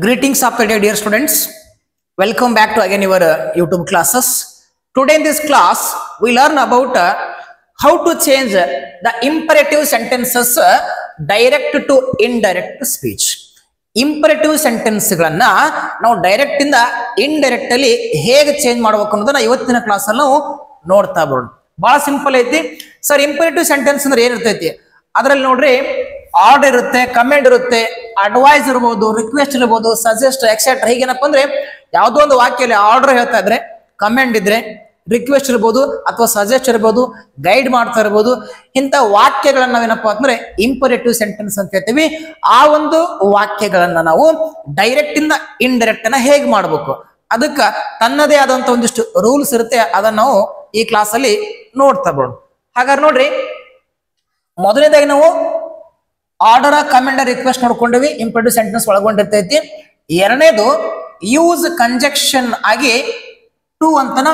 Greetings of the day, dear students. Welcome back to again your YouTube classes. Today in this class, we learn about how to change the imperative sentences direct to indirect speech. Imperative sentenceಗಳನ್ನ ನಾವು direct ಇಂದ indirect ಅಲ್ಲಿ ಹೇಗೆ change ಮಾಡಬೇಕು ಅನ್ನೋದನ್ನ ಇವತ್ತಿನ class ಅಲ್ಲಿ ನಾವು ನೋಡ್ತಾ ಬರೋಣ. ಬಹಳ ಸಿಂಪಲ್ ಐತಿ ಸರ್. ಇಂಪರೇಟಿವ್ ಸೆಂಟೆನ್ಸ್ ಅಂದ್ರೆ ಏನಿರ್ತೈತಿ ಅದರಲ್ಲಿ ನೋಡ್ರಿ, ಆರ್ಡರ್ ಇರುತ್ತೆ, ಕಮೆಂಡ್ ಇರುತ್ತೆ, ಅಡ್ವೈಸ್ ಇರ್ಬೋದು, ರಿಕ್ವೆಸ್ಟ್ ಇರ್ಬೋದು, ಸಜೆಸ್ಟ್ ಎಕ್ಸೆಟ್ರಾ. ಹೀಗೇನಪ್ಪ ಅಂದ್ರೆ ಯಾವುದೋ ಒಂದು ವಾಕ್ಯದಲ್ಲಿ ಆರ್ಡರ್ ಹೇಳ್ತಾ ಇದ್ರೆ, ಕಮೆಂಡ್ ಇದ್ರೆ, ರಿಕ್ವೆಸ್ಟ್ ಇರ್ಬೋದು ಅಥವಾ ಸಜೆಸ್ಟ್ ಇರ್ಬೋದು, ಗೈಡ್ ಮಾಡ್ತಾ ಇರ್ಬೋದು. ಇಂಥ ವಾಕ್ಯಗಳನ್ನ ನಾವೇನಪ್ಪ ಅಂದ್ರೆ ಇಂಪರೇಟಿವ್ ಸೆಂಟೆನ್ಸ್ ಅಂತ ಹೇಳ್ತೀವಿ. ಆ ಒಂದು ವಾಕ್ಯಗಳನ್ನ ನಾವು ಡೈರೆಕ್ಟ್ ಇಂದ ಇಂಡೈರೆಕ್ಟ್ ಅನ್ನ ಹೇಗೆ ಮಾಡ್ಬೇಕು, ಅದಕ್ಕೆ ತನ್ನದೇ ಆದಂತ ಒಂದಿಷ್ಟು ರೂಲ್ಸ್ ಇರುತ್ತೆ. ಅದನ್ನ ನಾವು ಈ ಕ್ಲಾಸ್ ಅಲ್ಲಿ ನೋಡ್ತಾ ಬರೋಣ. ಹಾಗಾದ್ರೆ ನೋಡ್ರಿ, ಮೊದಲನೇದಾಗಿ ನಾವು ಆರ್ಡರ್, ಕಮೆಂಡ್, ರಿಕ್ವೆಸ್ಟ್ ನೋಡ್ಕೊಂಡಿವಿ. ಇಂಪರೇಟಿವ್ ಸೆಂಟೆನ್ಸ್ ಒಳಗೊಂಡಿರ್ತೈತಿ. ಎರಡನೇದು ಯೂಸ್ ಕಂಜಕ್ಷನ್ ಆಗಿ ಟು ಅಂತನ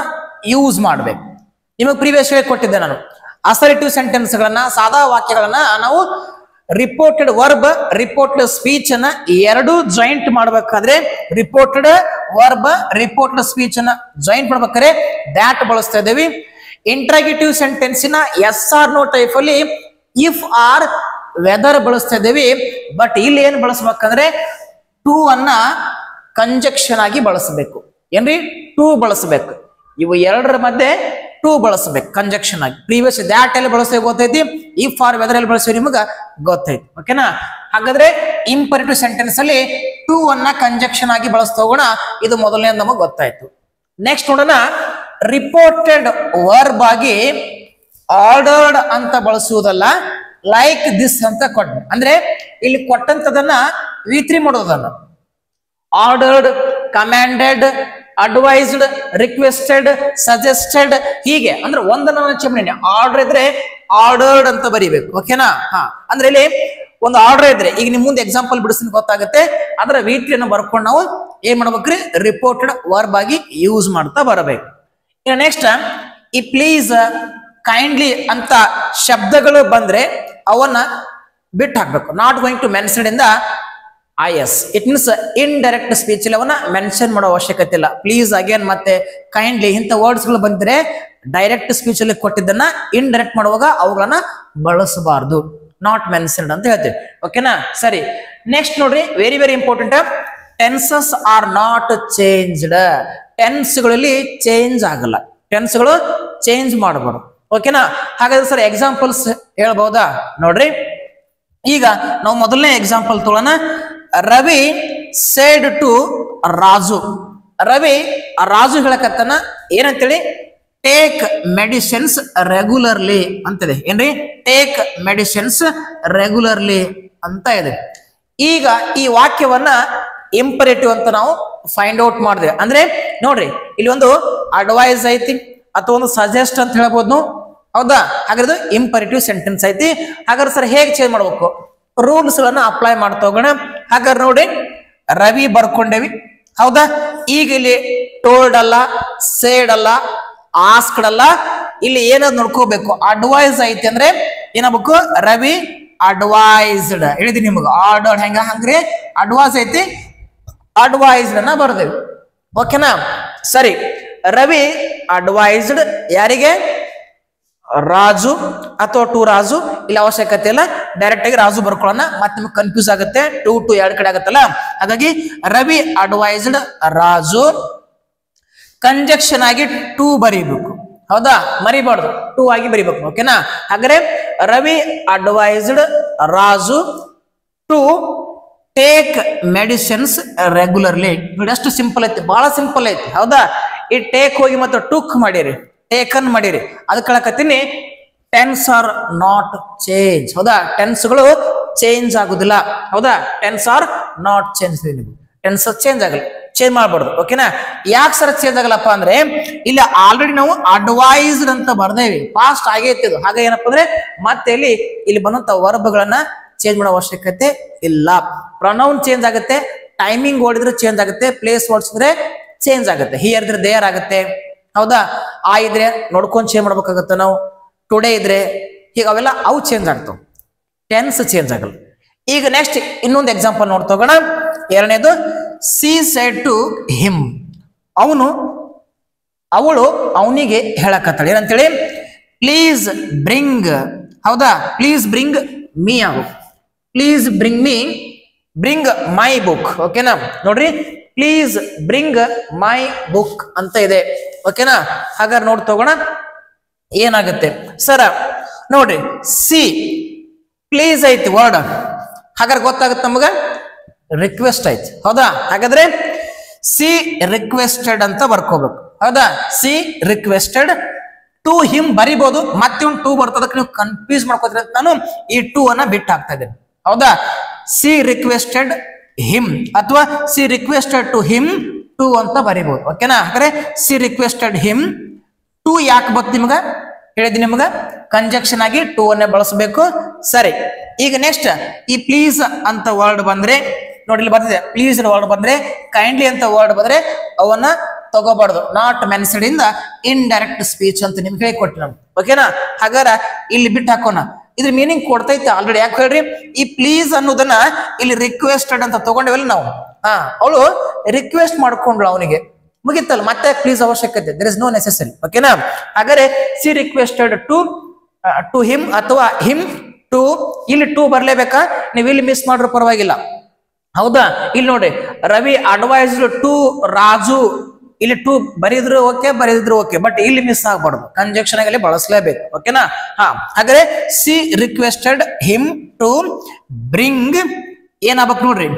ಯೂಸ್ ಮಾಡ್ಬೇಕು. ನಿಮಗೆ ಪ್ರೀವಿಯಸ್ ಕೊಟ್ಟಿದ್ದೆ ನಾನು. ಅಸರ್ಟಿವ್ ಸೆಂಟೆನ್ಸ್ ಗಳನ್ನ, ಸಾದಾ ವಾಕ್ಯಗಳನ್ನ ನಾವು ರಿಪೋರ್ಟೆಡ್ ವರ್ಬ್, ರಿಪೋರ್ಟೆಡ್ ಸ್ಪೀಚ್ ಅನ್ನ ಎರಡು ಜಾಯಿಂಟ್ ಮಾಡ್ಬೇಕಾದ್ರೆ, ರಿಪೋರ್ಟೆಡ್ ವರ್ಬ್, ರಿಪೋರ್ಟೆಡ್ ಸ್ಪೀಚ್ ಅನ್ನ ಜಾಯಿಂಟ್ ಮಾಡ್ಬೇಕಾದ್ರೆ ದ್ಯಾಟ್ ಬಳಸ್ತಾ ಇದ್ದೇವೆ. ಇಂಟ್ರಾಗೇಟಿವ್ ಸೆಂಟೆನ್ಸಿನ ಎಸ್ ಆರ್ ನೋ ಟೈಪ್ ಅಲ್ಲಿ ಇಫ್ ಆರ್ ವೆದರ್ ಬಳಸ್ತಾ ಇದ್ದೇವೆ. ಬಟ್ ಇಲ್ಲಿ ಏನ್ ಬಳಸ್ಬೇಕಂದ್ರೆ ಟು ಅನ್ನ ಕಂಜಕ್ಷನ್ ಆಗಿ ಬಳಸಬೇಕು. ಏನ್ರಿ, ಟು ಬಳಸಬೇಕು. ಇವು ಎರಡರ ಮಧ್ಯೆ ಟು ಬಳಸಬೇಕು ಕಂಜಕ್ಷನ್ ಆಗಿ. ಪ್ರೀವಿಯಸ್ ದ್ಯಾಟ್ ಎಲ್ಲಿ ಬಳಸ್ತೇವೆ ಗೊತ್ತೈತಿ, ಇಫ್ ಆರ್ ವೆದರ್ ಎಲ್ಲಿ ಬಳಸ್ತೇವೆ ನಿಮಗ ಗೊತ್ತೈತಿ. ಓಕೆನಾ? ಹಾಗಾದ್ರೆ ಇಂಪರೇಟಿವ್ ಸೆಂಟೆನ್ಸ್ ಅಲ್ಲಿ ಟು ಅನ್ನ ಕಂಜಕ್ಷನ್ ಆಗಿ ಬಳಸ್ತಾ ಹೋಗೋಣ. ಇದು ಮೊದಲನೇ ನಮಗೆ ಗೊತ್ತಾಯ್ತು. ನೆಕ್ಸ್ಟ್ ನೋಡೋಣ, ರಿಪೋರ್ಟೆಡ್ ವರ್ಬ್ ಆಗಿ ಆರ್ಡರ್ಡ್ ಅಂತ ಬಳಸುವುದಲ್ಲ, ಲೈಕ್ ದಿಸ್ ಅಂತ ಕೊಟ್ಟ. ಅಂದ್ರೆ ಇಲ್ಲಿ ಕೊಟ್ಟಂತದನ್ನ ವಿತ್ರಿ ಮಾಡೋದನ್ನ ordered, commanded, advised, requested, suggested, ಹೀಗೆ ಅಂದ್ರೆ ಒಂದನ್ನ ಚಮನೆ ಆರ್ಡರ್ ಇದ್ರೆ ಆರ್ಡರ್ಡ್ ಅಂತ ಬರೀಬೇಕು. ಓಕೆನಾ? ಅಂದ್ರೆ ಇಲ್ಲಿ ಒಂದು ಆರ್ಡರ್ ಇದ್ರೆ, ಈಗ ನಿಮ್ ಮುಂದೆ ಎಕ್ಸಾಂಪಲ್ ಬಿಡಿಸ್ತೀನಿ ಗೊತ್ತಾಗುತ್ತೆ. ಅದರ ವಿತ್ರಿಯನ್ನು ಬರ್ಕೊಂಡು ನಾವು ಏನ್ ಮಾಡ್ಬೇಕ್ರಿ, ರಿಪೋರ್ಟೆಡ್ ವರ್ಬ್ ಆಗಿ ಯೂಸ್ ಮಾಡ್ತಾ ಬರಬೇಕು. ಇನ್ನು ನೆಕ್ಸ್ಟ್, ಈ ಪ್ಲೀಸ್, ಕೈಂಡ್ಲಿ ಅಂತ ಶಬ್ದಗಳು ಬಂದ್ರೆ ಅವನ್ನ ಬಿಟ್ಟು ಹಾಕ್ಬೇಕು. ನಾಟ್ ಗೋಯಿಂಗ್ ಟು ಮೆನ್ಷನ್ ಇಂದ IS. It means indirect speech ಅಲ್ಲಿ ಅವನ್ನ ಮೆನ್ಷನ್ ಮಾಡೋ ಅವಶ್ಯಕತೆ ಇಲ್ಲ. ಪ್ಲೀಸ್, ಅಗೇನ್ ಮತ್ತೆ ಕೈಂಡ್ಲಿ ಇಂಥ ವರ್ಡ್ಸ್ ಗಳು ಬಂದ್ರೆ ಡೈರೆಕ್ಟ್ ಸ್ಪೀಚ್ ಅಲ್ಲಿ ಕೊಟ್ಟಿದ್ದನ್ನ ಇಂಡೈರೆಕ್ಟ್ ಮಾಡುವಾಗ ಅವುಗಳನ್ನ ಬಳಸಬಾರ್ದು. ನಾಟ್ ಮೆನ್ಷನ್ಡ್ ಅಂತ ಹೇಳ್ತೀವಿ. ಓಕೆನಾ? ಸರಿ. ನೆಕ್ಸ್ಟ್ ನೋಡ್ರಿ, very very important, tenses are not changed. ಟೆನ್ಸ್ಗಳಲ್ಲಿ ಚೇಂಜ್ ಆಗಲ್ಲ. ಟೆನ್ಸ್ಗಳು ಚೇಂಜ್ ಮಾಡಬಾರ್ದು. ಓಕೆನಾ? ಹಾಗಾದ್ರೆ ಸರ್ ಎಕ್ಸಾಂಪಲ್ಸ್ ಹೇಳ್ಬಹುದಾ? ನೋಡ್ರಿ, ಈಗ ನಾವು ಮೊದಲನೇ ಎಕ್ಸಾಂಪಲ್ ತಗೊಳ್ಳೋಣ. Ravi said to Raju. ರವಿ ರಾಜು ಹೇಳಕತ್ತನ ಏನಂತೇಳಿ, ಟೇಕ್ ಮೆಡಿಸಿನ್ಸ್ ರೆಗ್ಯುಲರ್ಲಿ ಅಂತಿದೆ. ಏನ್ರಿ, ಟೇಕ್ ಮೆಡಿಸಿನ್ಸ್ ರೆಗ್ಯುಲರ್ಲಿ ಅಂತ ಇದೆ. ಈಗ ಈ ವಾಕ್ಯವನ್ನ ಇಂಪರೇಟಿವ್ ಅಂತ ನಾವು ಫೈಂಡ್ ಔಟ್ ಮಾಡಿದ್ವಿ. ಅಂದ್ರೆ ನೋಡ್ರಿ, ಇಲ್ಲಿ ಒಂದು ಅಡ್ವೈಸ್ ಐತಿ ಅಥವಾ ಒಂದು ಸಜೆಸ್ಟ್ ಅಂತ ಹೇಳ್ಬೋದು ನಾವು. ಹೌದಾ? ಹಾಗಾದ್ರೆ ಇಂಪರೇಟಿವ್ ಸೆಂಟೆನ್ಸ್ ಐತಿ. ಹಾಗಾದ್ರೆ ಸರ್ ಹೇಗೆ ಚೇಂಜ್ ಮಾಡ್ಬೇಕು, ರೂಲ್ಸ್ ಗಳನ್ನ ಅಪ್ಲೈ ಮಾಡ್ತಾ ಹೋಗೋಣ. ಹಾಗಾದ್ರೆ ನೋಡಿ, ರವಿ ಬರ್ಕೊಂಡೇವಿ. ಹೌದಾ? ಈಗ ಇಲ್ಲಿ ಟೋಲ್ಡ್ ಅಲ್ಲ, ಸೇಡ್ ಅಲ್ಲ, ಆಸ್ಕ್ಡ್ ಅಲ್ಲ, ಇಲ್ಲಿ ಏನದ್ ನೋಡ್ಕೋಬೇಕು, ಅಡ್ವೈಸ್ ಐತಿ. ಅಂದ್ರೆ ಏನಾಗಬೇಕು, ರವಿ ಅಡ್ವೈಸ್ಡ್ ಹೇಳಿದೀನಿ ನಿಮಗ. ಆರ್ಡರ್ಡ್ ಹೆಂಗ ಹಂಗ್ರಿ, ಅಡ್ವೈಸ್ ಐತಿ, ಅಡ್ವೈಸ್ಡ್ ಅನ್ನ ಬರ್ದೇವಿ. ಓಕೆನಾ? ಸರಿ. ರವಿ ಅಡ್ವೈಸ್ಡ್ ಯಾರಿಗೆ, ರಾಜು ಅಥವಾ ಟು ರಾಜು. ಇಲ್ಲಿ ಅವಶ್ಯಕತೆ ಇಲ್ಲ, ಡೈರೆಕ್ಟ್ ಆಗಿ ರಾಜು ಬರ್ಕೊಳ್ಳೋಣ, ಮತ್ತೆ ನಿಮ್ಗೆ ಕನ್ಫ್ಯೂಸ್ ಆಗುತ್ತೆ. ಟು ಎರಡು ಕಡೆ ಆಗುತ್ತಲ್ಲ. ಹಾಗಾಗಿ ರವಿ ಅಡ್ವೈಸ್ಡ್ ರಾಜು, ಕಂಜಕ್ಷನ್ ಆಗಿ ಟು ಬರೀಬೇಕು. ಹೌದಾ? ಮರಿಬಾರ್ದು, ಟು ಆಗಿ ಬರೀಬೇಕು. ಓಕೆನಾ? ಹಾಗಾದ್ರೆ Ravi advised Raju to take medicines regularly. ನೋಡಿ ಎಷ್ಟು ಸಿಂಪಲ್ ಐತಿ, ಬಹಳ ಸಿಂಪಲ್ ಐತಿ. ಹೌದಾ? ಈ ಟೇಕ್ ಹೋಗಿ ಮತ್ತೆ ಟುಕ್ ಮಾಡಿರಿ, ಟೇಕನ್ ಮಾಡಿರಿ. ಅದಕ್ಕೆ ಹೇಳಕತ್ತೀನಿ, ಟೆನ್ಸ್ ಆರ್ ನಾಟ್ ಚೇಂಜ್. ಹೌದಾ? ಟೆನ್ಸ್ಗಳು ಚೇಂಜ್ ಆಗುದಿಲ್ಲ. ಹೌದಾ? Tense are not change. Tense change ಆಗಲ್ಲ, ಚೇಂಜ್ ಮಾಡಬಾರ್ದು. ಓಕೆನಾ? ಯಾಕೆ ಸರ್ ಚೇಂಜ್ ಆಗಲ್ಲಪ್ಪ ಅಂದ್ರೆ, ಇಲ್ಲಿ ಆಲ್ರೆಡಿ ನಾವು ಅಡ್ವೈಸ್ಡ್ ಅಂತ ಬರ್ದೇವಿ, ಪಾಸ್ಟ್ ಆಗೈತಿ. ಹಾಗೆ ಏನಪ್ಪ ಅಂದ್ರೆ ಮತ್ತೆ ಇಲ್ಲಿ ಬಂದಂತ ವರ್ಬ್ಗಳನ್ನ ಚೇಂಜ್ ಮಾಡೋ ಅವಶ್ಯಕತೆ ಇಲ್ಲ. ಪ್ರೊನೌನ್ ಚೇಂಜ್ ಆಗುತ್ತೆ, ಟೈಮಿಂಗ್ ಓಡಿದ್ರೆ ಚೇಂಜ್ ಆಗುತ್ತೆ, ಪ್ಲೇಸ್ ಓಡಿಸಿದ್ರೆ ಚೇಂಜ್ ಆಗುತ್ತೆ, ಹಿಯರ್ ಇದ್ರೆ ದೇರ್ ಆಗುತ್ತೆ. ಹೌದಾ? ಆ ಇದ್ರೆ ನೋಡ್ಕೊಂಡು ಚೇಂಜ್ ಮಾಡ್ಬೇಕಾಗತ್ತೆ ನಾವು. ಟುಡೇ ಇದ್ರೆ ಹೀಗೆ ಅವೆಲ್ಲ ಅವು ಚೇಂಜ್ ಆಗ್ತಾವ, ಟೆನ್ಸ್ ಚೇಂಜ್ ಆಗಲ್ಲ. ಈಗ ನೆಕ್ಸ್ಟ್ ಇನ್ನೊಂದು ಎಕ್ಸಾಂಪಲ್ ನೋಡ್ತೋಗೋಣ. ಎರಡನೇದು, ಸಿ ಸೆಡ್ ಟು ಹಿಮ್, ಅವಳು ಅವನಿಗೆ ಹೇಳಕತ್ತಾಳೆ ಏನಂತೇಳಿ, ಪ್ಲೀಸ್ ಬ್ರಿಂಗ್, ಹೌದಾ, ಪ್ಲೀಸ್ ಬ್ರಿಂಗ್ ಮೀ ಆಗು, please bring me, bring my book. ಓಕೆನಾ, ನೋಡ್ರಿ ಪ್ಲೀಸ್ ಬ್ರಿಂಗ್ ಮೈ ಬುಕ್ ಅಂತ ಇದೆ. ಓಕೆನಾ, ಹಾಗಾದ್ರೆ ನೋಡಿ ತಗೋಣ ಏನಾಗುತ್ತೆ. ಸರ ನೋಡ್ರಿ ಸಿ ಪ್ಲೀಸ್ ಐತಿ ವರ್ಡ್, ಹಾಗಾದ್ರೆ ಗೊತ್ತಾಗುತ್ತೆ ನಮಗ ರಿಕ್ವೆಸ್ಟ್ ಐತಿ. ಹೌದಾ, ಹಾಗಾದ್ರೆ ಸಿ ರಿಕ್ವೆಸ್ಟೆಡ್ ಅಂತ ಬರ್ಕೋಬೇಕು. ಹೌದಾ, ಸಿ ರಿಕ್ವೆಸ್ಟೆಡ್ ಟು ಹಿಮ್ ಬರಿಬಹುದು, ಮತ್ತೆ ಒಂದು ಟೂ ಬರ್ತದಕ್ಕೆ ನೀವು ಕನ್ಫ್ಯೂಸ್ ಮಾಡ್ಕೋತೀರ ಅಂತ ನಾನು ಈ ಟೂ ಅನ್ನ ಬಿಟ್ಟು ಹಾಕ್ತಾ ಇದ್ದೇನೆ. ಹೌದಾ, ಸಿ ರಿಕ್ವೆಸ್ಟೆಡ್ ಹಿಮ್ ಅಥವಾ she requested to him to ಅಂತ ಬರಿಬಹುದು. ಓಕೆನಾ, ಹಾಗಾದ್ರೆ ಸಿ ರಿಕ್ವೆಸ್ಟೆಡ್ ಹಿಮ್ ಟು ಯಾಕೆ ಬಂತು ನಿಮ್ಗ ಹೇಳಿದ್ವಿ, ನಿಮ್ಗ ಕಂಜಕ್ಷನ್ ಆಗಿ ಟೂ ಅನ್ನೇ ಬಳಸಬೇಕು. ಸರಿ, ಈಗ ನೆಕ್ಸ್ಟ್ ಈ ಪ್ಲೀಸ್ ಅಂತ ವರ್ಡ್ ಬಂದ್ರೆ ನೋಡಿ ಇಲ್ಲಿ ಬರ್ತಿದೆ, ಪ್ಲೀಸ್ ವರ್ಡ್ ಬಂದ್ರೆ ಕೈಂಡ್ಲಿ ಅಂತ ವರ್ಡ್ ಬಂದ್ರೆ ಅವನ್ನ ತಗೋಬಾರ್ದು. ನಾಟ್ ಮೆನ್ಸಡ್ ಇಂದ ಇಂಡೈರೆಕ್ಟ್ ಸ್ಪೀಚ್ ಅಂತ ನಿಮ್ಗೆ ಹೇಳಿಕೊಟ್ಟಿ ನಾವು. ಓಕೆನಾ, ಹಾಗಾರ ಇಲ್ಲಿ ಬಿಟ್ಟು ಹಾಕೋಣ. ಇದ್ರ ಮೀನಿಂಗ್ ಕೊಡ್ತೈತೆ ಆಲ್ರೆಡಿ. ಯಾಕೆ ಹೇಳ್ರಿ, ಈ ಪ್ಲೀಸ್ ಅನ್ನೋದನ್ನ ಇಲ್ಲಿ ರಿಕ್ವೆಸ್ಟೆಡ್ ಅಂತ ತಗೊಂಡೇವಲ್ಲ ನಾವು. ಅವಳು ರಿಕ್ವೆಸ್ಟ್ ಮಾಡ್ಕೊಂಡ್ಳು ಅವನಿಗೆ, ಮುಗಿತಲ್ಲ, ಮತ್ತೆ ಪ್ಲೀಸ್ ಅವಶ್ಯಕತೆ, ದೇರ್ ಇಸ್ ನೋ ನೆಸೆಸರಿ. ಓಕೆನಾ, ಹಾಗಾದ್ರೆ ಸಿ ರಿಕ್ವೆಸ್ಟೆಡ್ ಟು ಹಿಮ್ ಅಥವಾ ಹಿಮ್ ಟು, ಇಲ್ಲಿ ಟು ಬರ್ಲೇಬೇಕಾ, ನೀವು ಇಲ್ಲಿ ಮಿಸ್ ಮಾಡ್ರೂ ಪರವಾಗಿಲ್ಲ. ಹೌದಾ, ಇಲ್ಲಿ ನೋಡಿ ರವಿ ಅಡ್ವೈಸ್ಡ್ ಟು ರಾಜು, ಇಲ್ಲಿ ಟು ಬರೀದ್ರು ಓಕೆ, ಬರೀದ್ರು ಓಕೆ, ಬಟ್ ಇಲ್ಲಿ ಮಿಸ್ ಆಗ್ಬಾರ್ದು, ಕಂಜಕ್ಷನ್ ಆಗಿ ಬಳಸಲೇಬೇಕು. ಓಕೆನಾ, ಹಾಗಾದ್ರೆ she requested him to bring, ಏನಾಗ್ಬೇಕು ನೋಡ್ರಿ,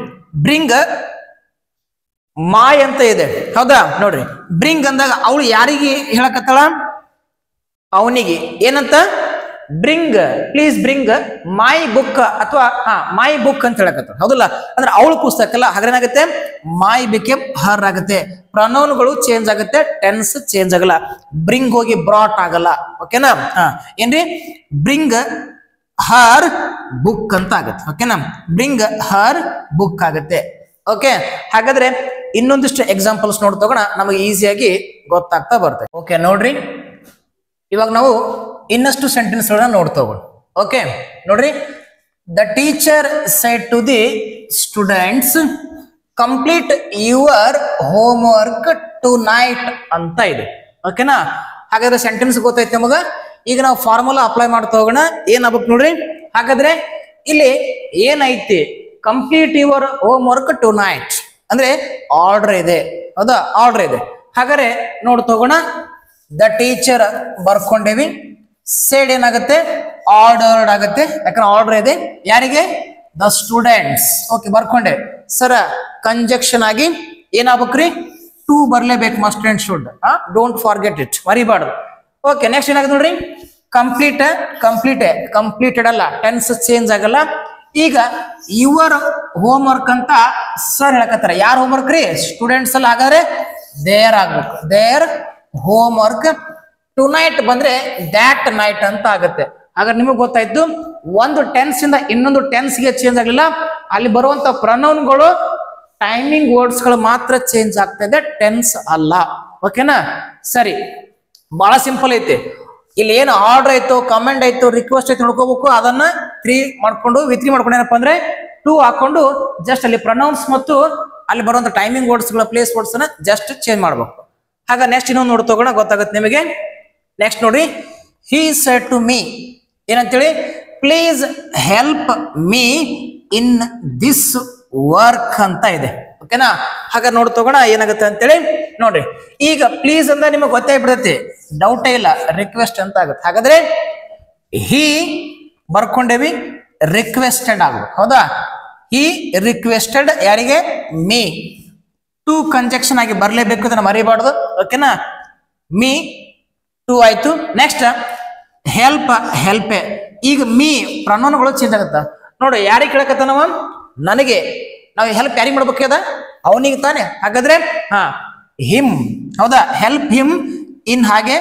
ಬ್ರಿಂಗ್ ಮಾಯ್ ಅಂತ ಇದೆ. ಹೌದಾ, ನೋಡ್ರಿ ಬ್ರಿಂಗ್ ಅಂದಾಗ ಅವಳು ಯಾರಿಗೆ ಹೇಳಕತ್ತಾಳ, ಅವನಿಗೆ ಏನಂತ, bring, please bring my book ಅಥವಾ ಮೈ ಬುಕ್ ಅಂತ ಹೇಳಕತ್ತಾಳ. ಹೌದಲ್ಲ, ಅಂದ್ರೆ ಅವಳು ಪುಸ್ತಕ ಅಲ್ಲ, ಹಾಗೇನಾಗುತ್ತೆ ಮೈ ಬಿಕೇಮ್ ಹರ್ ಆಗುತ್ತೆ, ಪ್ರನೌನ್ಗಳು ಚೇಂಜ್ ಆಗುತ್ತೆ, ಟೆನ್ಸ್ ಚೇಂಜ್ ಆಗಲ್ಲ, ಬ್ರಿಂಗ್ ಹೋಗಿ ಬ್ರಾಟ್ ಆಗಲ್ಲ. ಓಕೆನಾ, ಏನ್ರಿ, ಬ್ರಿಂಗ್ ಹರ್ ಬುಕ್ ಅಂತ ಆಗುತ್ತೆ. ಓಕೆನಾ, ಬ್ರಿಂಗ್ ಹರ್ ಬುಕ್ ಆಗುತ್ತೆ. ಓಕೆ, ಹಾಗಾದ್ರೆ ಇನ್ನೊಂದಿಷ್ಟು ಎಕ್ಸಾಂಪಲ್ಸ್ ನೋಡಿ ತಗೋಣ, ನಮಗೆ ಈಸಿಯಾಗಿ ಗೊತ್ತಾಗ್ತಾ ಬರ್ತದೆ. ಓಕೆ, ನೋಡ್ರಿ ಇವಾಗ ನಾವು ಇನ್ನಷ್ಟು ಸೆಂಟೆನ್ಸ್ ಗಳನ್ನ ನೋಡ್ತೋಗೋಣ. ಓಕೆ, ನೋಡ್ರಿ, the teacher said to the students complete your home work tonight ಅಂತ ಇದೆ. ಓಕೆನಾ, ಹಾಗಾದ್ರೆ ಸೆಂಟೆನ್ಸ್ ಗೊತ್ತೈತೆ ನಮಗ. ಈಗ ನಾವು ಫಾರ್ಮುಲಾ ಅಪ್ಲೈ ಮಾಡ್ತಾ ಹೋಗೋಣ. ಏನಾಗ್ಬೇಕು ನೋಡ್ರಿ, ಹಾಗಾದ್ರೆ ಇಲ್ಲಿ ಏನೈತಿ, complete your home work tonight ಅಂದ್ರೆ ಆರ್ಡರ್ ಇದೆ. ಹೌದಾ, ಆರ್ಡರ್ ಇದೆ. ಹಾಗಾದ್ರೆ ನೋಡ್ ತಗೋಣ, ದ ಟೀಚರ್ ಬರ್ಕೊಂಡೇವಿ, ಸೇಡ್ ಏನಾಗುತ್ತೆ, ಆರ್ಡರ್ಡ್ ಆಗುತ್ತೆ, ಯಾಕಂದ್ರೆ ಆರ್ಡರ್ ಇದೆ ಯಾರಿಗೆ, ದ ಸ್ಟೂಡೆಂಟ್ಸ್. ಓಕೆ, ಬರ್ಕೊಂಡೆ. ಸರ ಕಂಜಕ್ಷನ್ ಆಗಿ ಏನಾಗ್ಬೇಕ್ರಿ, ಟು ಬರ್ಲೇಬೇಕು, must and should, don't forget it, ಮರಿಬಾರ್ದು. ಓಕೆ, ನೆಕ್ಸ್ಟ್ ಏನಾಗುತ್ತೆ ನೋಡ್ರಿ, ಕಂಪ್ಲೀಟೆಡ್ ಅಲ್ಲ, ಟೆನ್ಸ್ ಚೇಂಜ್ ಆಗಲ್ಲ. ಈಗ ಯುವರ್ ಹೋಮ್ ವರ್ಕ್ ಅಂತ ಸರ್ ಹೇಳಕತ್ತಾರ, ಯಾರ ಹೋಮ್ ವರ್ಕ್ ರೀ, ಸ್ಟೂಡೆಂಟ್ಸ್ ಅಲ್ಲ, ಹಾಗಾದ್ರೆ ದೇರ್ ಆಗ್ಬೇಕು, their home work. Tonight ಬಂದ್ರೆ ದ್ಯಾಟ್ ನೈಟ್ ಅಂತ ಆಗುತ್ತೆ. ಹಾಗಾದ್ರೆ ನಿಮಗೆ ಗೊತ್ತಾಯ್ತು, ಒಂದು ಟೆನ್ಸ್ ಇಂದ ಇನ್ನೊಂದು ಟೆನ್ಸ್ ಗೆ ಚೇಂಜ್ ಆಗಲಿಲ್ಲ, ಅಲ್ಲಿ ಬರುವಂತ ಪ್ರನೌನ್ಗಳು ಟೈಮಿಂಗ್ ವರ್ಡ್ಸ್ ಗಳು ಮಾತ್ರ ಚೇಂಜ್ ಆಗ್ತಾ ಇದೆ, ಟೆನ್ಸ್ ಅಲ್ಲ. ಓಕೆನಾ, ಸರಿ, ಬಹಳ ಸಿಂಪಲ್ ಐತಿ. ಇಲ್ಲಿ ಏನು ಆರ್ಡರ್ ಆಯ್ತು, ಕಮೆಂಡ್ ಆಯ್ತು, ರಿಕ್ವೆಸ್ಟ್ ಆಯ್ತು ನೋಡ್ಕೋಬೇಕು, ಅದನ್ನ ತ್ರೀ ಮಾಡ್ಕೊಂಡು ಏನಪ್ಪಾ ಅಂದ್ರೆ ಟು ಹಾಕೊಂಡು ಜಸ್ಟ್ ಅಲ್ಲಿ ಪ್ರನೌನ್ಸ್ ಮತ್ತು ಅಲ್ಲಿ ಬರುವಂತ ಟೈಮಿಂಗ್ ವರ್ಡ್ಸ್ ಗಳ ಪ್ಲೇಸ್ ವರ್ಡ್ಸ್ ನ ಜಸ್ಟ್ ಚೇಂಜ್ ಮಾಡ್ಬೇಕು. ಹಾಗ ನೆಕ್ಸ್ಟ್ ಇನ್ನೊಂದು ನೋಡಿ ತಗೋಣ, ಗೊತ್ತಾಗುತ್ತೆ ನಿಮಗೆ. ನೆಕ್ಸ್ಟ್ ನೋಡ್ರಿ, ಹಿ ಸೆಡ್ ಟು ಮೀ ಏನಂತೇಳಿ, please help me in this work ಅಂತ ಇದೆ. ಓಕೆನಾ, ಹಾಗಾದ್ರೆ ನೋಡಿ ತಗೋಣ ಏನಾಗುತ್ತೆ ಅಂತೇಳಿ. ನೋಡ್ರಿ, ಈಗ ಪ್ಲೀಸ್ ಅಂತ ನಿಮಗೆ ಗೊತ್ತಾಗ್ಬಿಡತ್ತೆ, ಡೌಟೇ ಇಲ್ಲ, ರಿಕ್ವೆಸ್ಟ್ ಅಂತ ಆಗುತ್ತೆ. ಹಾಗಾದ್ರೆ ಹಿ ಬರ್ಕೊಂಡೇವಿ, ರಿಕ್ವೆಸ್ಟೆಡ್ ಆಗ್ಬೇಕು. ಹೌದಾ, ಹಿ ರಿಕ್ವೆಸ್ಟೆಡ್ ಯಾರಿಗೆ, ಮೀ. ಟು ಕಂಜಕ್ಷನ್ ಆಗಿ ಬರ್ಲೇಬೇಕು, ಅದನ್ನ ಮರಿಬಾರ್ದು. ಓಕೆನಾ, ಮೀ ಟು ಆಯ್ತು. ನೆಕ್ಸ್ಟ್ ಹೆಲ್ಪ್, ಈಗ ಮೀ ಪ್ರನೌನ್ಗಳು ಚೇಂಜ್ ಆಗುತ್ತ. ನೋಡಿ, ಯಾರಿಗೆ ಕೇಳಕತ್ತ ನಾವು, ನನಗೆ, ನಾವು ಹೆಲ್ಪ್ ಯಾರಿಗೆ ಮಾಡ್ಬೇಕು ಅದ, ಅವನಿಗೆ ತಾನೆ. ಹಾಗಾದ್ರೆ ಹಿಮ್. ಹೌದಾ, ಹೆಲ್ಪ್ ಹಿಮ್ ಇನ್, ಹಾಗೆ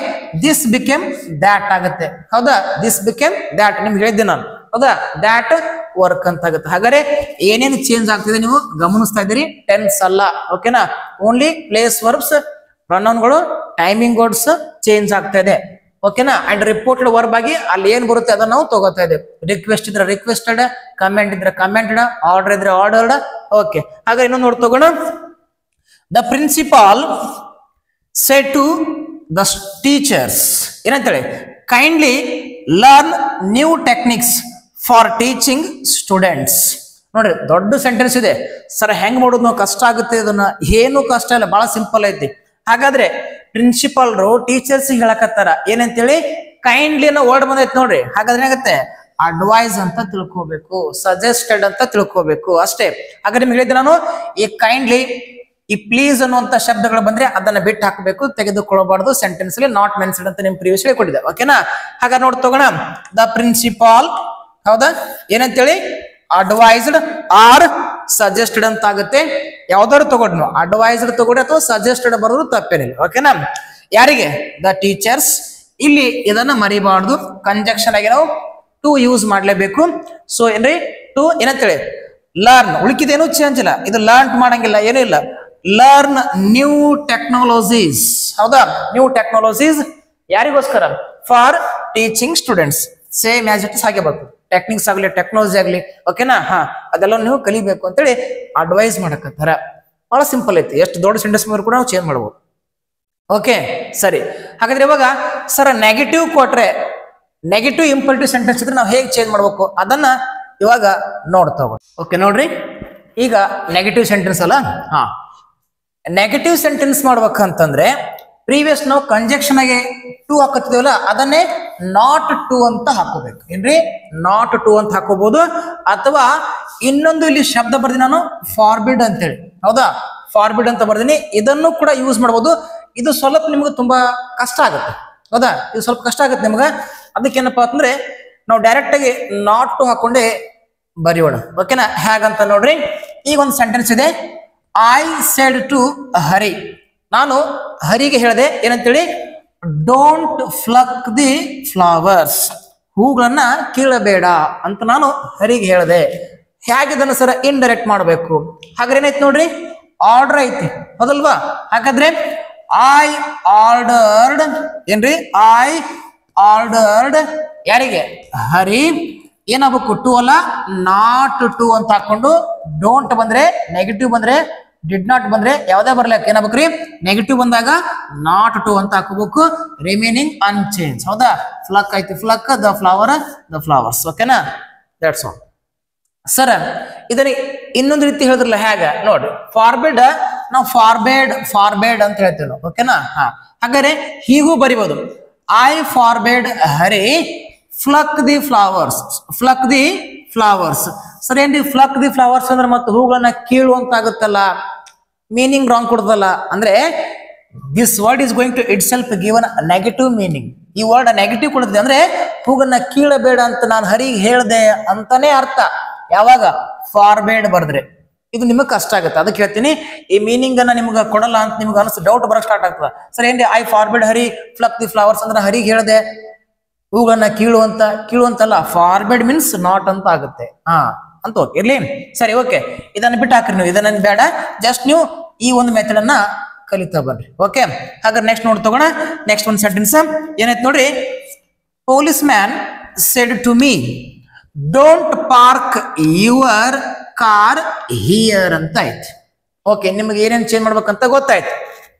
ದಿಸ್ ಬಿಕೇಮ್ ದ್ಯಾಟ್ ಆಗುತ್ತೆ. ಹೌದಾ, ದಿಸ್ ಬಿಕೇಮ್ ದ್ಯಾಟ್, ನಿಮ್ಗೆ ಹೇಳಿದ್ದೆ ನಾನು. ಹೌದಾ, ದ್ಯಾಟ್ ವರ್ಕ್ ಅಂತ ಆಗುತ್ತೆ. ಹಾಗಾದ್ರೆ ಏನೇನು ಚೇಂಜ್ ಆಗ್ತಿದೆ ನೀವು ಗಮನಿಸ್ತಾ ಇದ್ದೀರಿ, ಟೆನ್ಸ್ ಅಲ್ಲ. ಓಕೆನಾ, ಓನ್ಲಿ ಪ್ಲೇಸ್ ವರ್ಬ್ಸ್, ಪ್ರನೌನ್ಗಳು, ಟೈಮಿಂಗ್ ವರ್ಡ್ಸ್ ಚೇಂಜ್ ಆಗ್ತಾ ಇದೆ. ಓಕೆನಾ, ಅಂಡ್ ರಿಪೋರ್ಟೆಡ್ ವರ್ಬ್ ಆಗಿ ಅಲ್ಲಿ ಏನ್ ಬರುತ್ತೆ ಅದನ್ನ ನಾವು ತಗೋತಾ ಇದ್ದೇವೆ. ರಿಕ್ವೆಸ್ಟ್ ಇದ್ರೆ ರಿಕ್ವೆಸ್ಟೆಡ್, ಕಮೆಂಟ್ ಇದ್ರೆ ಕಮೆಂಟೆಡ್, ಆರ್ಡರ್ ಇದ್ರೆ ಆರ್ಡರ್ಡ್. ಓಕೆ, ಹಾಗಾದ್ರೆ ಇನ್ನೊಂದು ನೋಡಿ ತಗೋಣ. The principal said to the teachers ಏನಂತೇಳಿ kindly learn new techniques for teaching students. ನೋಡ್ರಿ ದೊಡ್ಡ ಸೆಂಟೆನ್ಸ್ ಇದೆ ಸರ್, ಹೆಂಗ್ ಮಾಡೋದು ನಾವು ಕಷ್ಟ ಆಗುತ್ತೆ, ಇದನ್ನ ಏನು ಕಷ್ಟ ಇಲ್ಲ, ಬಹಳ ಸಿಂಪಲ್ ಐತಿ. ಹಾಗಾದ್ರೆ ಪ್ರಿನ್ಸಿಪಾಲ್ರು ಟೀಚರ್ಸ್ ಹೇಳಕತ್ತಾರ ಏನಂತೇಳಿ ಕೈಂಡ್ಲಿ ಅನ್ನೋ ವರ್ಡ್ ಬಂದೈತಿ ನೋಡ್ರಿ. ಹಾಗಾದ್ರೆ ಏನಾಗುತ್ತೆ, ಅಡ್ವೈಸ್ ಅಂತ ತಿಳ್ಕೋಬೇಕು, ಸಜೆಸ್ಟೆಡ್ ಅಂತ ತಿಳ್ಕೋಬೇಕು ಅಷ್ಟೇ. ಹಾಗಾದ್ರೆ ನಿಮ್ಗೆ ಹೇಳಿದ್ದೆ ನಾನು, ಈ ಕೈಂಡ್ಲಿ ಈ ಪ್ಲೀಸ್ ಅನ್ನುವಂತ ಶಬ್ದಗಳು ಬಂದ್ರೆ ಅದನ್ನ ಬಿಟ್ಟು ಹಾಕಬೇಕು, ತೆಗೆದುಕೊಳ್ಳಬಾರ್ದು. ಸೆಂಟೆನ್ಸ್ ಅಲ್ಲಿ ನಾಟ್ ಮೆನ್ಷನ್ ಅಂತ ನಿಮ್ ಪ್ರೀವಿಯಸ್ ಕೊಟ್ಟಿದ್ದೆ, ಓಕೆನಾ? ಹಾಗಾದ್ರೆ ನೋಡಿ ತಗೋಣ, ದ ಪ್ರಿನ್ಸಿಪಾಲ್, ಹೌದಾ, ಏನಂತೇಳಿ ಅಡ್ವೈಸ್ಡ್ ಆರ್ ಸಜೆಸ್ಟೆಡ್ ಅಂತ ಆಗುತ್ತೆ. ಯಾವ್ದಾದ್ರು ತಗೊಂಡು ನಾವು ಅಡ್ವೈಸ್ಡ್ ತಗೊಂಡ್ರೆ ಅಥವಾ ಸಜೆಸ್ಟೆಡ್ ಬರೋದು ತಪ್ಪೇನಿಲ್ಲ, ಓಕೆನಾ? ಯಾರಿಗೆ, ದ ಟೀಚರ್ಸ್. ಇಲ್ಲಿ ಇದನ್ನ ಮರಿಬಾರ್ದು, ಕಂಜಕ್ಷನ್ ಆಗಿ ನಾವು ಟು ಯೂಸ್ ಮಾಡ್ಲೇಬೇಕು. ಸೊ ಏನ್ರಿ ಟು ಏನಂತೇಳಿ ಲರ್ನ್, ಉಳಿಕಿದೇನು ಚೇಂಜ್ ಇಲ್ಲ, ಇದು ಲರ್ನ್ ಮಾಡಂಗಿಲ್ಲ, ಏನೂ ಇಲ್ಲ. ಲರ್ನ್ ನ್ಯೂ ಟೆಕ್ನಾಲಜೀಸ್, ಹೌದಾ? ನ್ಯೂ ಟೆಕ್ನಾಲಜೀಸ್ ಯಾರಿಗೋಸ್ಕರ? For teaching students. Same as it is ಹಾಗೆ ಬರ್ತು, ಟೆಕ್ನಿಕ್ಸ್ ಆಗಲಿ ಟೆಕ್ನಾಲಜಿ ಆಗಲಿ, ಓಕೆನಾ? ಅದೆಲ್ಲ ನೀವು ಕಲಿಬೇಕು ಅಂತೇಳಿ ಅಡ್ವೈಸ್ ಮಾಡಕತ್ತಾರ. ಬಹಳ ಸಿಂಪಲ್ ಐತಿ, ಎಷ್ಟು ದೊಡ್ಡ ಸೆಂಟೆನ್ಸ್ ಕೂಡ ನಾವು ಚೇಂಜ್ ಮಾಡ್ಬೋದು. ಓಕೆ, ಸರಿ. ಹಾಗಾದ್ರೆ ಇವಾಗ ಸರ್ ನೆಗೆಟಿವ್ ಕೊಟ್ರೆ, ನೆಗೆಟಿವ್ ಇಂಪಲ್ಟಿವ್ ಸೆಂಟೆನ್ಸ್ ಇದ್ರೆ ನಾವು ಹೇಗೆ ಚೇಂಜ್ ಮಾಡ್ಬೇಕು ಅದನ್ನ ಇವಾಗ ನೋಡ್ತಾ ಹೋಗೋಣ. ಓಕೆ, ನೋಡ್ರಿ, ಈಗ ನೆಗೆಟಿವ್ ಸೆಂಟೆನ್ಸ್ ಅಲ್ಲ, ನೆಗೆಟಿವ್ ಸೆಂಟೆನ್ಸ್ ಮಾಡ್ಬೇಕಂತಂದ್ರೆ ಪ್ರೀವಿಯಸ್ ನಾವು ಕಂಜಕ್ಷನ್ ಆಗಿ ಟು ಹಾಕತ್ತಿದೇವಲ್ಲ, ಅದನ್ನೇ ನಾಟ್ ಟು ಅಂತ ಹಾಕೋಬೇಕು. ಏನ್ರಿ, ನಾಟ್ ಟು ಅಂತ ಹಾಕೋಬಹುದು. ಅಥವಾ ಇನ್ನೊಂದು ಇಲ್ಲಿ ಶಬ್ದ ಬರ್ದಿ ನಾನು, ಫಾರ್ಬಿಡ್ ಅಂತೇಳಿ, ಹೌದಾ? ಫಾರ್ಬಿಡ್ ಅಂತ ಬರ್ದೀನಿ, ಇದನ್ನು ಕೂಡ ಯೂಸ್ ಮಾಡ್ಬೋದು. ಇದು ಸ್ವಲ್ಪ ನಿಮ್ಗೆ ತುಂಬಾ ಕಷ್ಟ ಆಗುತ್ತೆ, ಹೌದಾ? ಇದು ಸ್ವಲ್ಪ ಕಷ್ಟ ಆಗುತ್ತೆ ನಿಮ್ಗೆ. ಅದಕ್ಕೇನಪ್ಪಾ ಅಂತಂದ್ರೆ ನಾವು ಡೈರೆಕ್ಟ್ ಆಗಿ ನಾಟ್ ಟು ಹಾಕೊಂಡೆ ಬರೆಯೋಣ, ಓಕೆನಾ? ಹೇಗಂತ ನೋಡ್ರಿ, ಈಗ ಒಂದು ಸೆಂಟೆನ್ಸ್ ಇದೆ, ಐ ಸೆಡ್ ಟು ಹರಿ. ನಾನು ಹರಿಗೆ ಹೇಳಿದೆ ಏನಂತೇಳಿ, ಡೋಂಟ್ ಫ್ಲಕ್ ದಿ ಫ್ಲವರ್ಸ್, ಹೂಗಳನ್ನ ಕೀಳಬೇಡ ಅಂತ ನಾನು ಹರಿಗೆ ಹೇಳಿದೆ. ಹೇಗಿದನ್ನು ಸರ್ ಇಂಡೈರೆಕ್ಟ್ ಮಾಡಬೇಕು? ಹಾಗಾದ್ರೆ ಏನಾಯ್ತು ನೋಡ್ರಿ, ಆರ್ಡರ್ ಐತಿ, ಹೌದಲ್ವಾ? ಹಾಗಾದ್ರೆ ಐ ಆರ್ಡರ್ಡ್, ಏನ್ರಿ, ಐ ಆರ್ಡರ್ಡ್ ಯಾರಿಗೆ? ಹರಿ. ಏನಾಗಬೇಕು, ಟು ಅಲ್ಲ ನಾಟ್ ಟು ಅಂತ ಹಾಕೊಂಡು, ಡೋಂಟ್ ಬಂದ್ರೆ ನೆಗೆಟಿವ್ ಬಂದ್ರೆ, ಡಿಡ್ ನಾಟ್ ಬಂದ್ರೆ ಯಾವ್ದೇ ಬರ್ಲಿಕ್ಕೆ ಏನಾಗ್ಬೇಕ್ರಿ, ನೆಗೆಟಿವ್ ಬಂದಾಗ ನಾಟ್ ಟು ಅಂತ ಹಾಕೋಬೇಕು. ರಿಮೈನಿಂಗ್ ಅನ್ಚೇಂಜ್, ಹೌದಾ? ಫ್ಲಕ್ ಐತಿ, ಫ್ಲಕ್, ದ ಫ್ಲವರ್, ದ ಫ್ಲವರ್ಸ್, ಓಕೆನಾ? That's all. ಸರ್ ಇದನ್ನ ಇನ್ನೊಂದು ರೀತಿ ಹೇಳಿದ್ರಲ್ಲ, ಹೇಗ ನೋಡ್ರಿ, ಫಾರ್ಬಿಡ್ ನಾವು ಫಾರ್ಬೇಡ್ ಅಂತ ಹೇಳ್ತೇವೆ ನಾವು, ಓಕೆನಾ? ಹಾಗಾದ್ರೆ ಹೀಗೂ ಬರಿಬಹುದು, I forbade Hari pluck the flowers, pluck the flowers. Sir ಏನ್ರಿ ಫ್ಲಕ್ ದಿ ಫ್ಲವರ್ಸ್ ಅಂದ್ರೆ ಮತ್ತೆ ಹೂಗಳನ್ನ ಕೀಳುವಂತ ಆಗುತ್ತಲ್ಲ, ಮೀನಿಂಗ್ ರಾಂಗ್ ಕೊಡ್ತಲ್ಲ. ಅಂದ್ರೆ this word is going to itself given negative meaning. ಈ ವರ್ಡ್ ನೆಗೆಟಿವ್ ಕೊಡುತ್ತೆ, ಅಂದ್ರೆ ಹೂಗನ್ನ ಕೀಳಬೇಡ ಅಂತ ನಾನು ಹರಿಗೆ ಹೇಳ್ದೆ ಅಂತಾನೆ ಅರ್ಥ. ಯಾವಾಗ ಫಾರ್ಬೇಡ್ ಬರ್ದ್ರೆ ಇದು ನಿಮಗೆ ಕಷ್ಟ ಆಗುತ್ತೆ, ಅದಕ್ಕೆ ಹೇಳ್ತೀನಿ ಈ ಮೀನಿಂಗ್ ಅನ್ನ ನಿಮ್ಗೆ ಕೊಡಲ್ಲ ಅಂತ ನಿಮ್ಗೆ ಅನಿಸ್ ಡೌಟ್ ಬರಕ್ ಸ್ಟಾರ್ಟ್ ಆಗ್ತದೆ. ಸರ್ ಏನ್ರಿ I forbade Hari pluck the flowers ಅಂದ್ರೆ ಹರಿಗೆ ಹೇಳ್ದೆ ಹೂಗಳನ್ನ ಕೀಳುವಂತಲ್ಲ, ಫಾರ್ಬೇಡ್ ಮೀನ್ಸ್ ನಾಟ್ ಅಂತ ಆಗುತ್ತೆ. ಅಂತ ಓಕೆ ಇರ್ಲಿ, ಸರಿ, ಓಕೆ. ಇದನ್ನ ಬಿಟ್ಟು ಹಾಕ್ರಿ ನೀವು, ಇದನ್ನ ಬೇಡ, ಜಸ್ಟ್ ನೀವು ಈ ಒಂದು ಮೆಥಡ್ ಅನ್ನ ಕಲಿತಾ ಬನ್ರಿ, ಓಕೆ? ಹಾಗಾದ್ರೆ ನೆಕ್ಸ್ಟ್ ನೋಡಿ ತಗೋಣ. ನೆಕ್ಸ್ಟ್ ಒಂದು ಸೆಂಟೆನ್ಸ್ ಏನೈತೆ ನೋಡ್ರಿ, police man said to me don't park your car here ಅಂತ ಐತಿ. ಓಕೆ, ನಿಮ್ಗೆ ಏನೇನು ಚೇಂಜ್ ಮಾಡ್ಬೇಕಂತ ಗೊತ್ತಾಯ್ತು.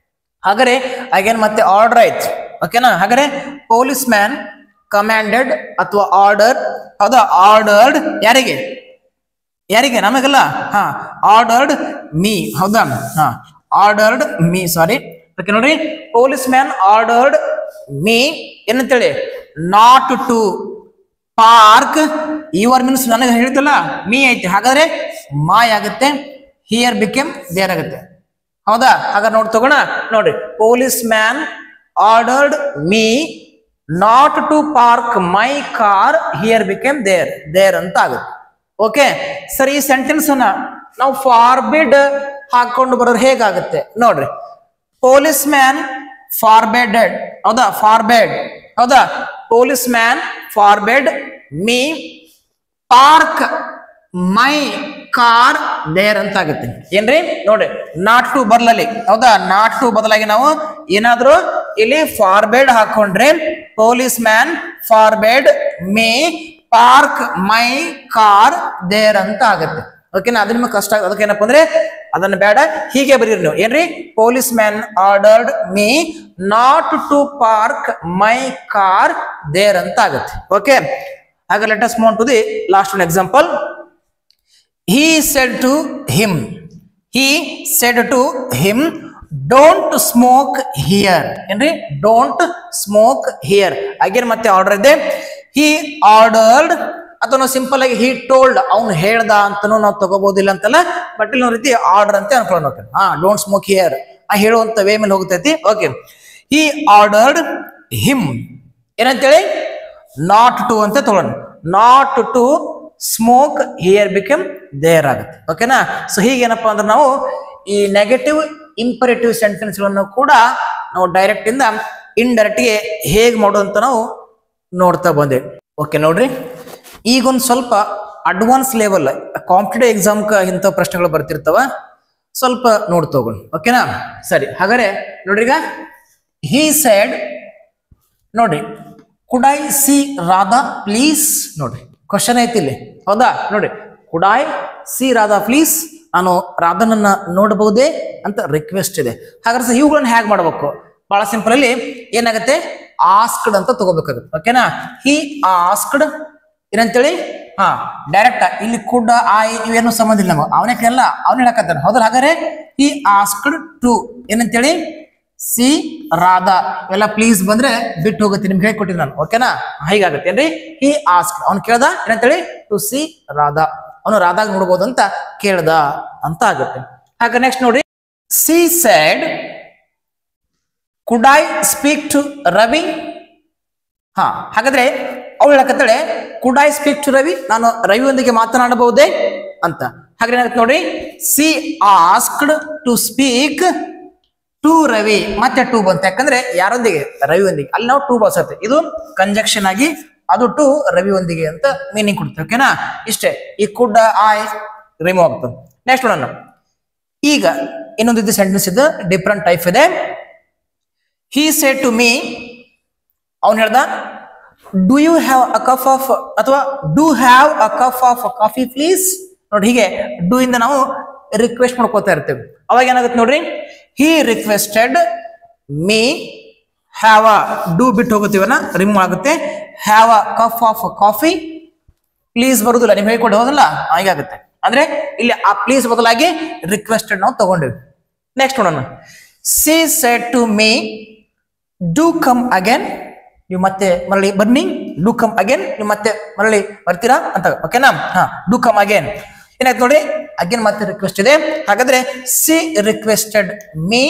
ಹಾಗಾದ್ರೆ ಅಗೇನ್ ಮತ್ತೆ ಆರ್ಡರ್ ಆಯ್ತು, ಓಕೆನಾ? ಹಾಗಾದ್ರೆ ಪೊಲೀಸ್ ಮ್ಯಾನ್ ಕಮಾಂಡೆಡ್ ಅಥವಾ ಆರ್ಡರ್, ಹೌದಾ? ಆರ್ಡರ್ಡ್ ಯಾರಿಗೆ? ನಮಗಲ್ಲ, ಆರ್ಡರ್ಡ್ ಮೀ, ಹೌದಾ? Ordered me, sorry, okay. ನೋಡ್ರಿ, ಪೊಲೀಸ್ ಮ್ಯಾನ್ ಆರ್ಡರ್ಡ್ ಮೀ ಏನಂತೇಳಿ, not to park your means ನನಗೆ ಹೇಳಿದ್ದಲ್ಲ, ಮೀ ಐತಿ, ಹಾಗಾದ್ರೆ ಮಾಯ್ ಆಗುತ್ತೆ, ಹಿಯರ್ ಬಿಕೇಮ್ ದೇರ್ ಆಗುತ್ತೆ, ಹೌದಾ? ಹಾಗಾದ್ರೆ ನೋಡಿ ತಗೋಣ. ನೋಡ್ರಿ, police man ordered me not to park my car here became there ಅಂತ ಆಗುತ್ತೆ, ಓಕೆ? ಸರಿ, ಈ ಸೆಂಟೆನ್ಸ್ ಅನ್ನ ನಾವು ಫಾರ್ಬಿಡ್ ಹಾಕೊಂಡು ಬರೋರು ಹೇಗಾಗುತ್ತೆ ನೋಡ್ರಿ. ಪೊಲೀಸ್ ಮ್ಯಾನ್ ಫಾರ್ಬೇಡೆಡ್, ಹೌದಾ? ಫಾರ್ಬೇಡ್, ಹೌದಾ? Police man forbade me park my car there ಅಂತ ಆಗುತ್ತೆ, ಏನ್ರಿ? ನೋಡ್ರಿ, ನಾಟ್ ಟು ಬರ್ಲಲ್ಲಿ, ಹೌದಾ? ನಾಟ್ ಟು ಬದಲಾಗಿ ನಾವು ಏನಾದ್ರು ಇಲ್ಲಿ ಫಾರ್ಬೇಡ್ ಹಾಕೊಂಡ್ರೆ police man forbade me park my car there ಅಂತ ಆಗುತ್ತೆ. ಓಕೆನಾ, ಅದು ನಿಮಗೆ ಕಷ್ಟ ಆಗ ಅದಕ್ಕೆ ಏನಪ್ಪ ಅಂದ್ರೆ ಅದನ್ನ ಬೇಡ, ಹೀಗೆ ಬರೀರಿ ನೀವು ಏನ್ರಿ, police man ordered me not to park my car there ಅಂತ ಆಗುತ್ತೆ. ಓಕೆ, ಹಾಗೆ let us move to the last one example. He said to him, don't smoke here. ಏನ್ರಿ, don't smoke here. ಅಗೇನ್ ಮತ್ತೆ ಆರ್ಡರ್ ಇದೆ. He ordered ಅಥವಾ ನಾವು simple ಆಗಿ he told, ಅವ್ನು ಹೇಳ್ದ ಅಂತನೂ ನಾವು ತಗೋಬಹುದಿಲ್ಲ ಅಂತಲ್ಲ, ಬಟ್ ಇಲ್ಲಿ ಒಂದು ರೀತಿ ಆರ್ಡರ್ ಅಂತ ಅನ್ಕೊಳ್ಳೋಣ. ಡೋಂಟ್ ಸ್ಮೋಕ್ ಹಿಯರ್ ಆ ಹೇಳುವಂತ ವೇ ಮೇಲೆ ಹೋಗ್ತೈತಿ. ಓಕೆ, he ordered him ಏನಂತೇಳಿ ನಾಟ್ ಟು ಅಂತ ತಗೊಳ್ಳೋಣ. Not to smoke here become there ಆಗುತ್ತೆ. ಓಕೆನಾ, ಸೊ ಹೀಗೇನಪ್ಪ ಅಂದ್ರೆ ನಾವು ಈ ನೆಗೆಟಿವ್ ಇಂಪರೇಟಿವ್ ಸೆಂಟೆನ್ಸ್ ಗಳನ್ನು ಕೂಡ ನಾವು ಡೈರೆಕ್ಟ್ ಇಂದ ಇಂಡೈರೆಕ್ಟ್ ಗೆ ಹೇಗೆ ಮಾಡೋದಂತ ನಾವು ನೋಡ್ತಾ ಬಂದೇವೆ. ಓಕೆ ನೋಡ್ರಿ, ಈಗೊಂದು ಸ್ವಲ್ಪ ಅಡ್ವಾನ್ಸ್ ಲೆವೆಲ್ ಕಾಂಪಿಟೇಟಿವ್ ಎಕ್ಸಾಮ್ ಇಂಥ ಪ್ರಶ್ನೆಗಳು ಬರ್ತಿರ್ತಾವ, ಸ್ವಲ್ಪ ನೋಡ್ತೋಗೋಣ. ಓಕೆನಾ, ಸರಿ ಹಾಗಾದ್ರೆ ನೋಡ್ರಿ, ಈಗ he said, ನೋಡ್ರಿ, could I see Radha please? ನೋಡ್ರಿ ಕ್ವಶನ್ ಐತಿ ಇಲ್ಲಿ, ಹೌದಾ? ನೋಡ್ರಿ, could I see Radha please? ನಾನು ರಾಧನನ್ನ ನೋಡಬಹುದೇ ಅಂತ ರಿಕ್ವೆಸ್ಟ್ ಇದೆ. ಹಾಗಾದ್ರೆ ಇವುಗಳನ್ನ ಹೇಗೆ ಮಾಡ್ಬೇಕು? ಬಹಳ ಸಿಂಪಲ್ ಅಲ್ಲಿ ಏನಾಗುತ್ತೆ, ಆಸ್ಕ್ಡ್ ಅಂತ ತಗೋಬೇಕಾಗುತ್ತೆ. ಓಕೆನಾ, ಹಿ ಆಸ್ಕ್ಡ್ ಏನಂತೇಳಿ ಡೈರೆಕ್ಟ್ ಇಲ್ಲಿ ಕುಡ್ ಐ ಇವೇನು ಸಂಬಂಧ ಇಲ್ಲ, ನಮಗೆ ಅವನೇ ಕೇಳಲ್ಲ, ಅವನೇ ಹೇಳಕತ್ತಾನೆ, ಹೌದಲ್ಲ? ಹಾಗಾದ್ರೆ ಹಿ ಆಸ್ಕ್ಡ್ ಟು ಏನಂತೇಳಿ ಸಿ ರಾಧಾ, ಎಲ್ಲ ಪ್ಲೀಸ್ ಬಂದ್ರೆ ಬಿಟ್ಟು ಹೋಗುತ್ತೆ, ನಿಮ್ಗೆ ಹೇಳ್ಕೊಟ್ಟಿದ್ದು ನಾನು. ಓಕೆನಾ, ಹೀಗಾಗುತ್ತೆ ಏನ್ರಿ, ಹಿ ಆಸ್ಕ್ ಅವ್ನು ಕೇಳ್ದ ಏನಂತೇಳಿ ಟು ಸಿ ರಾಧಾ, ಅವನು ರಾಧಾಗ್ ನೋಡ್ಬೋದು ಅಂತ ಕೇಳ್ದ ಅಂತ ಆಗುತ್ತೆ. ಹಾಗೆ ನೆಕ್ಸ್ಟ್ ನೋಡ್ರಿ, she said could I speak to Ravi? ಹಾಗಾದ್ರೆ ಅವಳು ಹೇಳಕತ್ತಾಳೆ could I speak to Ravi, ನಾನು ರವಿಯೊಂದಿಗೆ ಮಾತನಾಡಬಹುದೇ ಅಂತ. ಹಾಗೆ ಏನಾಗುತ್ತೆ ನೋಡ್ರಿ, she asked to speak to Ravi, ಮತ್ತೆ ಟು ಬಂತು, ಯಾಕಂದ್ರೆ ಯಾರೊಂದಿಗೆ? ರವಿಯೊಂದಿಗೆ. ಅಲ್ಲಿ ನಾವು ಟು ಬರ್ತದೆ, ಇದು ಕಂಜಕ್ಷನ್ ಆಗಿ ಅದು ಟು ರವಿಯೊಂದಿಗೆ ಅಂತ ಮೀನಿಂಗ್ ಕೊಡ್ತೇವೆ. ಓಕೆನಾ, ಇಷ್ಟೇ. ಈ ಕುಡ್ ಐ ರಿಮೂವ್ ಆಗ್ತದೆ. ನೆಕ್ಸ್ಟ್ ನೋಡೋಣ. ಈಗ ಇನ್ನೊಂದು ಇದು ಸೆಂಟೆನ್ಸ್ ಇದೆ, ಡಿಫ್ರೆಂಟ್ ಟೈಪ್ ಇದೆ. ಹಿ ಸೆಡ್ ಟು ಮೀ, ಅವನು ಹೇಳ್ದ do you have a cup of ಅಥವಾ do have a cup of coffee please. ನೋಡಿ, ಹೀಗೆ ಡೂ ಇಂದ ನಾವು ರಿಕ್ವೆಸ್ಟ್ ಮಾಡ್ಕೋತಾ ಇರ್ತೇವೆ. ಅವಾಗ ಏನಾಗುತ್ತೆ ನೋಡ್ರಿ, he requested me have a, do ಬಿಟ್ಟು ಹೋಗುತ್ತೀವನ್ನ ರಿಮೂವ್ ಆಗುತ್ತೆ. Have a cup of coffee please ಬರುದಿಲ್ಲ, ನಿಮ್ಗೆ ಹೇಳ್ಕೊಡಿ, ಹೋದಲ್ಲ? ಹೀಗಾಗುತ್ತೆ. ಅಂದ್ರೆ ಇಲ್ಲಿ ಆ ಪ್ಲೀಸ್ ಬದಲಾಗಿ ರಿಕ್ವೆಸ್ಟೆಡ್ ನಾವು ತಗೊಂಡಿವಿ. ನೆಕ್ಸ್ಟ್ ನೋಡೋಣ. She said to me do come again, ನೀವು ಮತ್ತೆ ಮರಳಿ ಬನ್ನಿ. ಡೂ ಕಮ್ ಅಗೇನ್, ನೀವು ಮತ್ತೆ ಮರಳಿ ಬರ್ತೀರಾ ಅಂತ. ಓಕೆನಾ, ಡೂ ಕಮ್ ಅಗೇನ್ ಏನಾಯ್ತು ನೋಡಿ, ಅಗೇನ್ ಮತ್ತೆ ರಿಕ್ವೆಸ್ಟ್ ಇದೆ. ಹಾಗಾದ್ರೆ ಸಿ ರಿಕ್ವೆಸ್ಟೆಡ್ ಮೀ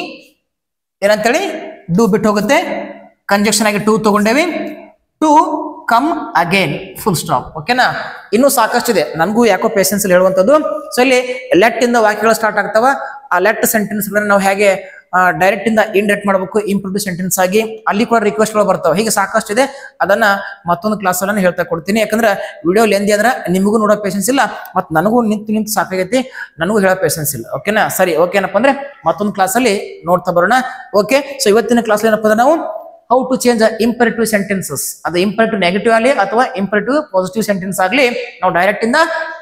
ಏನಂತೇಳಿ ಡೂ ಬಿಟ್ಟು ಹೋಗುತ್ತೆ, ಕಂಜಕ್ಷನ್ ಆಗಿ ಟು ತಗೊಂಡೇವಿ. To come again full stop. ಓಕೆನಾ, ಇನ್ನೂ ಸಾಕಷ್ಟಿದೆ, ನನಗೂ ಯಾಕೋ ಪೇಷನ್ಸ್ ಹೇಳುವಂಥದ್ದು. ಸೊ ಇಲ್ಲಿ ಲೆಟ್ ಇಂದ ವಾಕ್ಯಗಳು ಸ್ಟಾರ್ಟ್ ಆಗ್ತಾವ. ಆ ಲೆಟ್ ಸೆಂಟೆನ್ಸ್ ನಾವು ಹೇಗೆ ಡೈರೆಕ್ಟ್ ಇಂದ ಇಂಡೈರೆಕ್ಟ್ ಮಾಡಬೇಕು, ಇಂಪ್ರೂವ್ ಸೆಂಟೆನ್ಸ್ ಆಗಿ ಅಲ್ಲಿ ಕೂಡ ರಿಕ್ವೆಸ್ಟ್ಗಳು ಬರ್ತಾವೆ. ಹೀಗೆ ಸಾಕಷ್ಟಿದೆ, ಅದನ್ನ ಮತ್ತೊಂದು ಕ್ಲಾಸ್ ಅಲ್ಲಿ ಹೇಳ್ತಾ ಕೊಡ್ತೀನಿ. ಯಾಕಂದ್ರೆ ವಿಡಿಯೋ ಲೆಂದಿ ಆದ್ರೆ ನಿಮಗೂ ನೋಡೋ ಪೇಷನ್ಸ್ ಇಲ್ಲ, ಮತ್ತು ನನಗೂ ನಿಂತು ಸಾಕಾಗೈತಿ, ನನಗೂ ಹೇಳೋ ಪೇಷನ್ಸ್ ಇಲ್ಲ. ಓಕೆನಾ, ಸರಿ. ಓಕೆ ಏನಪ್ಪ ಅಂದ್ರೆ ಮತ್ತೊಂದು ಕ್ಲಾಸ್ ಅಲ್ಲಿ ನೋಡ್ತಾ ಬರೋಣ. ಓಕೆ, ಸೊ ಇವತ್ತಿನ ಕ್ಲಾಸ್ ಏನಪ್ಪ ಅಂದ್ರೆ ನಾವು how to change imperative sentences, ಅದು ಇಂಪರೇಟಿವ್ ನೆಗೆಟಿವ್ ಆಗಲಿ ಅಥವಾ ಇಂಪರೇಟಿವ್ ಪಾಸಿಟಿವ್ ಸೆಂಟೆನ್ಸ್ ಆಗಲಿ, ನಾವು ಡೈರೆಕ್ಟ್ ಇಂದ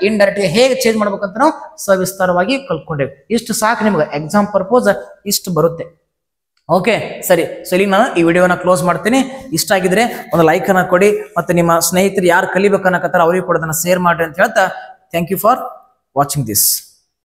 ಇಂಡೈರೆಕ್ಟ್ ಹೇಗೆ ಚೇಂಜ್ ಮಾಡ್ಬೇಕಂತ ನಾವು ಸವಿಸ್ತಾರವಾಗಿ ಕಲ್ತ್ಕೊಂಡೇವೆ. ಇಷ್ಟು ಸಾಕು, ನಿಮ್ಗೆ ಎಕ್ಸಾಮ್ ಪರ್ಪೋಸ್ ಇಷ್ಟು ಬರುತ್ತೆ. ಓಕೆ, ಸರಿ. ಸೊ ಇಲ್ಲಿ ನಾನು ಈ ವಿಡಿಯೋನ ಕ್ಲೋಸ್ ಮಾಡ್ತೀನಿ. ಇಷ್ಟ ಆಗಿದ್ರೆ ಒಂದು ಲೈಕ್ ಅನ್ನ ಕೊಡಿ, ಮತ್ತೆ ನಿಮ್ಮ ಸ್ನೇಹಿತರು ಯಾರು ಕಲಿಬೇಕನ್ನಕತ್ತಾರ ಅವರಿಗೆ ಕೂಡ ಅದನ್ನ ಶೇರ್ ಮಾಡ್ರಿ ಅಂತ ಹೇಳ್ತಾ, thank you for watching this.